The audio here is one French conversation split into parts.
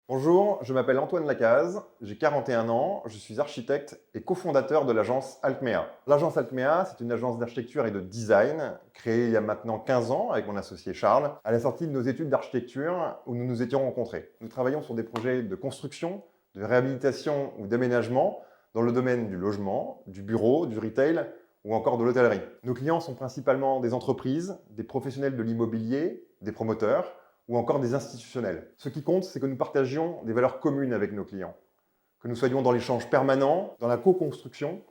Bonjour, je m'appelle Antoine Lacaze, j'ai 41 ans, je suis architecte et cofondateur de l'agence Alkmea. L'agence Alkmea, c'est une agence d'architecture et de design créée il y a maintenant 15 ans avec mon associé Charles, à la sortie de nos études d'architecture où nous nous étions rencontrés. Nous travaillons sur des projets de construction, de réhabilitation ou d'aménagement dans le domaine du logement, du bureau, du retail ou encore de l'hôtellerie. Nos clients sont principalement des entreprises, des professionnels de l'immobilier, des promoteurs, ou encore des institutionnels. Ce qui compte, c'est que nous partagions des valeurs communes avec nos clients, que nous soyons dans l'échange permanent, dans la co-construction,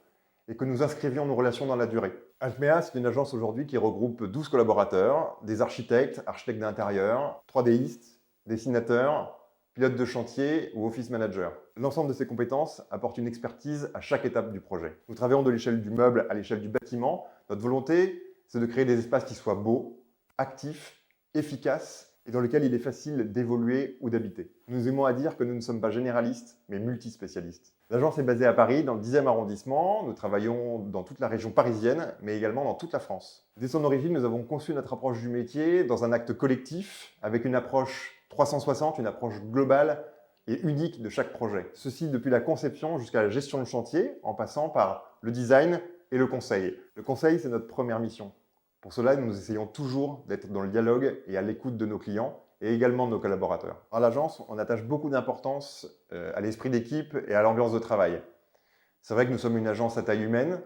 et que nous inscrivions nos relations dans la durée. Alkmea, c'est une agence aujourd'hui qui regroupe 12 collaborateurs, des architectes, architectes d'intérieur, 3Distes, dessinateurs, pilotes de chantier ou office manager. L'ensemble de ces compétences apporte une expertise à chaque étape du projet. Nous travaillons de l'échelle du meuble à l'échelle du bâtiment. Notre volonté, c'est de créer des espaces qui soient beaux, actifs, efficaces, et dans lequel il est facile d'évoluer ou d'habiter. Nous aimons à dire que nous ne sommes pas généralistes, mais multispécialistes. L'agence est basée à Paris, dans le 10e arrondissement. Nous travaillons dans toute la région parisienne, mais également dans toute la France. Dès son origine, nous avons conçu notre approche du métier dans un acte collectif, avec une approche 360, une approche globale et unique de chaque projet. Ceci depuis la conception jusqu'à la gestion de chantier, en passant par le design et le conseil. Le conseil, c'est notre première mission. Pour cela, nous essayons toujours d'être dans le dialogue et à l'écoute de nos clients et également de nos collaborateurs. À l'agence, on attache beaucoup d'importance à l'esprit d'équipe et à l'ambiance de travail. C'est vrai que nous sommes une agence à taille humaine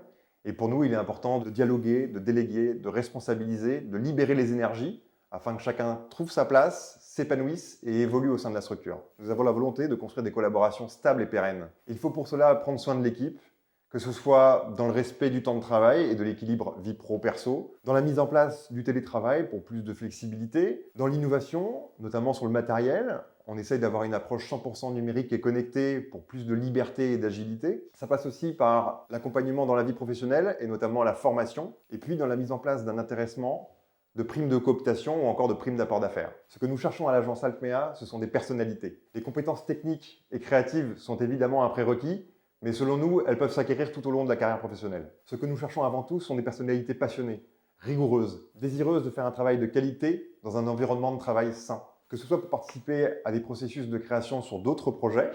et pour nous, il est important de dialoguer, de déléguer, de responsabiliser, de libérer les énergies afin que chacun trouve sa place, s'épanouisse et évolue au sein de la structure. Nous avons la volonté de construire des collaborations stables et pérennes. Il faut pour cela prendre soin de l'équipe, que ce soit dans le respect du temps de travail et de l'équilibre vie pro-perso, dans la mise en place du télétravail pour plus de flexibilité, dans l'innovation, notamment sur le matériel. On essaye d'avoir une approche 100% numérique et connectée pour plus de liberté et d'agilité. Ça passe aussi par l'accompagnement dans la vie professionnelle et notamment la formation, et puis dans la mise en place d'un intéressement, de primes de cooptation ou encore de primes d'apport d'affaires. Ce que nous cherchons à l'agence Alkmea, ce sont des personnalités. Les compétences techniques et créatives sont évidemment un prérequis, mais selon nous, elles peuvent s'acquérir tout au long de la carrière professionnelle. Ce que nous cherchons avant tout sont des personnalités passionnées, rigoureuses, désireuses de faire un travail de qualité dans un environnement de travail sain. Que ce soit pour participer à des processus de création sur d'autres projets,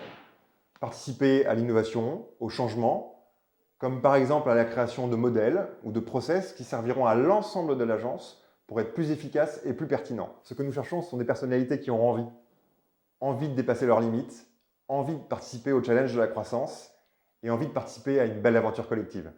participer à l'innovation, au changement, comme par exemple à la création de modèles ou de process qui serviront à l'ensemble de l'agence pour être plus efficaces et plus pertinents. Ce que nous cherchons, ce sont des personnalités qui ont envie de dépasser leurs limites, envie de participer au challenge de la croissance, et envie de participer à une belle aventure collective.